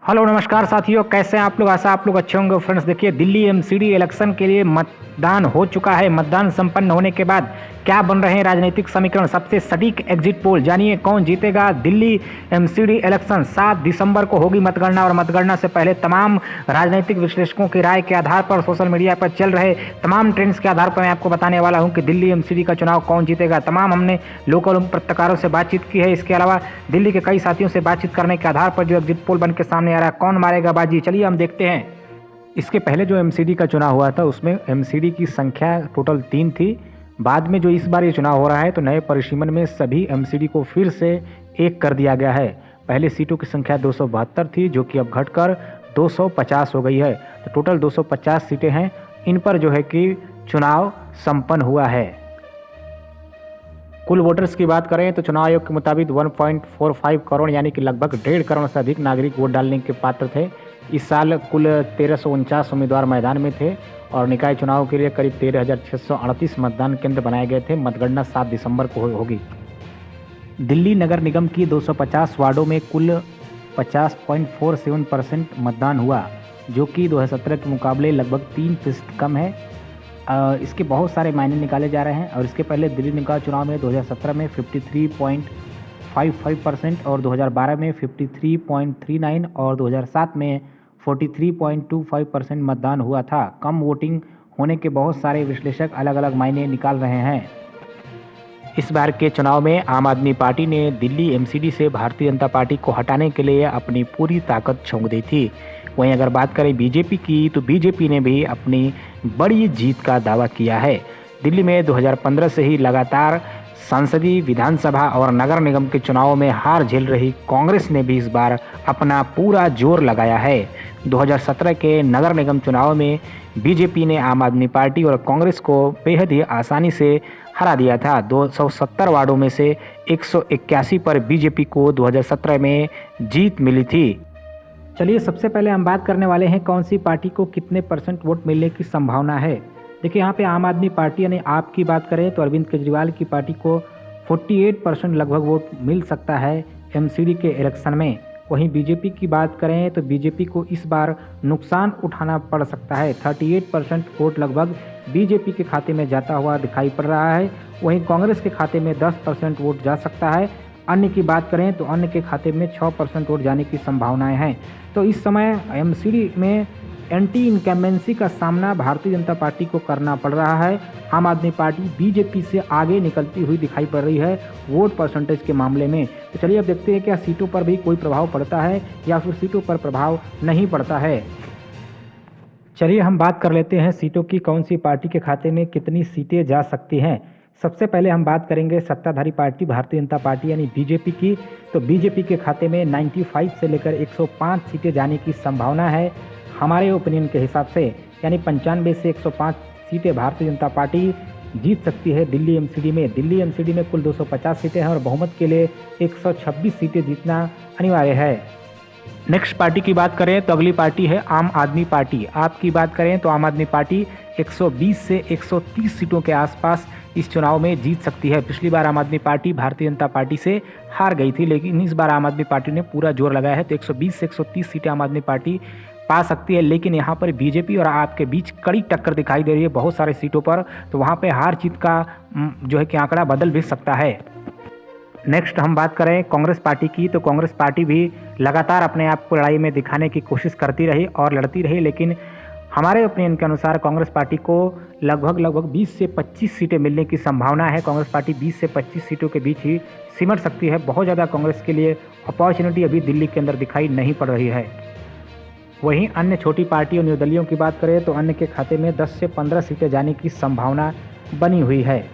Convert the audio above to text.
Hello नमस्कार साथियों, कैसे हैं आप लोग। आशा आप लोग अच्छे होंगे। फ्रेंड्स देखिए, दिल्ली एमसीडी इलेक्शन के लिए मतदान हो चुका है। मतदान संपन्न होने के बाद क्या बन रहे हैं राजनीतिक समीकरण, सबसे सटीक एग्जिट पोल, जानिए कौन जीतेगा दिल्ली एमसीडी इलेक्शन। 7 दिसंबर को होगी मतगणना और मतगणना से पहले तमाम राजनीतिक विश्लेषकों की राय के आधार पर, सोशल मीडिया पर चल रहे तमाम ट्रेंड्स के आधार पर मैं आपको बताने वाला हूं कि दिल्ली एमसीडी का चुनाव कौन जीतेगा। तमाम हमने लोकल पत्रकारों से बातचीत की है। इसके अलावा दिल्ली के कई साथियों से बातचीत करने के आधार पर जो एग्जिट पोल बन के सामने आ रहा है, कौन मारेगा बाजी, चलिए हम देखते हैं। इसके पहले जो एमसीडी का चुनाव हुआ था उसमें एमसीडी की संख्या टोटल 3 थी। बाद में जो इस बार ये चुनाव हो रहा है तो नए परिसीमन में सभी एमसीडी को फिर से 1 कर दिया गया है। पहले सीटों की संख्या 272 थी जो कि अब घटकर 250 हो गई है। तो टोटल 250 सीटें हैं। इन पर जो है कि चुनाव संपन्न हुआ है। कुल वोटर्स की बात करें तो चुनाव आयोग के मुताबिक 1.45 करोड़ यानी कि लगभग 1.5 करोड़ से अधिक नागरिक वोट डालने के पात्र थे। इस साल कुल 1349 उम्मीदवार मैदान में थे और निकाय चुनाव के लिए करीब 13,638 मतदान केंद्र बनाए गए थे। मतगणना 7 दिसंबर को होगी। दिल्ली नगर निगम की 250 वार्डों में कुल 50.47% मतदान हुआ, जो कि 2017 के मुकाबले लगभग 3% कम है। इसके बहुत सारे मायने निकाले जा रहे हैं। और इसके पहले दिल्ली निकाय चुनाव में 2017 में 53.55% और 2012 में 53.39 और 2007 में 43.25% मतदान हुआ था। कम वोटिंग होने के बहुत सारे विश्लेषक अलग अलग मायने निकाल रहे हैं। इस बार के चुनाव में आम आदमी पार्टी ने दिल्ली एमसीडी से भारतीय जनता पार्टी को हटाने के लिए अपनी पूरी ताकत झोंक दी थी। वहीं अगर बात करें बीजेपी की तो बीजेपी ने भी अपनी बड़ी जीत का दावा किया है। दिल्ली में 2015 से ही लगातार संसदीय, विधानसभा और नगर निगम के चुनावों में हार झेल रही कांग्रेस ने भी इस बार अपना पूरा जोर लगाया है। 2017 के नगर निगम चुनाव में बीजेपी ने आम आदमी पार्टी और कांग्रेस को बेहद ही आसानी से हरा दिया था। 270 वार्डों में से 181 पर बीजेपी को 2017 में जीत मिली थी। चलिए सबसे पहले हम बात करने वाले हैं कौन सी पार्टी को कितने % वोट मिलने की संभावना है। देखिए यहाँ पे आम आदमी पार्टी यानी आप की बात करें तो अरविंद केजरीवाल की पार्टी को 48% लगभग वोट मिल सकता है एमसीडी के इलेक्शन में। वहीं बीजेपी की बात करें तो बीजेपी को इस बार नुकसान उठाना पड़ सकता है। 38% वोट लगभग बीजेपी के खाते में जाता हुआ दिखाई पड़ रहा है। वहीं कांग्रेस के खाते में 10% वोट जा सकता है। अन्य की बात करें तो अन्य के खाते में 6% वोट जाने की संभावनाएं हैं। तो इस समय एमसीडी में एंटी इनकम्बेंसी का सामना भारतीय जनता पार्टी को करना पड़ रहा है। आम आदमी पार्टी बीजेपी से आगे निकलती हुई दिखाई पड़ रही है वोट परसेंटेज के मामले में। तो चलिए अब देखते हैं क्या सीटों पर भी कोई प्रभाव पड़ता है या फिर सीटों पर प्रभाव नहीं पड़ता है। चलिए हम बात कर लेते हैं सीटों की, कौन सी पार्टी के खाते में कितनी सीटें जा सकती हैं। सबसे पहले हम बात करेंगे सत्ताधारी पार्टी भारतीय जनता पार्टी यानी बीजेपी की। तो बीजेपी के खाते में 95 से लेकर 105 सीटें जाने की संभावना है हमारे ओपिनियन के हिसाब से। यानी 95 से 105 सीटें भारतीय जनता पार्टी जीत सकती है दिल्ली एमसीडी में। दिल्ली एमसीडी में कुल 250 सीटें हैं और बहुमत के लिए 126 सीटें जीतना अनिवार्य है। नेक्स्ट पार्टी की बात करें तो अगली पार्टी है आम आदमी पार्टी। आपकी बात करें तो आम आदमी पार्टी 120 से 130 सीटों के आसपास इस चुनाव में जीत सकती है। पिछली बार आम आदमी पार्टी भारतीय जनता पार्टी से हार गई थी, लेकिन इस बार आम आदमी पार्टी ने पूरा जोर लगाया है। तो 120 से 130 सीटें आम आदमी पार्टी पा सकती है। लेकिन यहाँ पर बीजेपी और आप के बीच कड़ी टक्कर दिखाई दे रही है बहुत सारे सीटों पर। तो वहाँ पे हार जीत का जो है कि आंकड़ा बदल भी सकता है। नेक्स्ट हम बात करें कांग्रेस पार्टी की। तो कांग्रेस पार्टी भी लगातार अपने आप को लड़ाई में दिखाने की कोशिश करती रही और लड़ती रही, लेकिन हमारे ओपिनियन के अनुसार कांग्रेस पार्टी को लगभग 20 से 25 सीटें मिलने की संभावना है। कांग्रेस पार्टी 20 से 25 सीटों के बीच ही सिमट सकती है। बहुत ज़्यादा कांग्रेस के लिए अपॉर्चुनिटी अभी दिल्ली के अंदर दिखाई नहीं पड़ रही है। वहीं अन्य छोटी पार्टी और निर्दलीयों की बात करें तो अन्य के खाते में 10 से 15 सीटें जाने की संभावना बनी हुई है।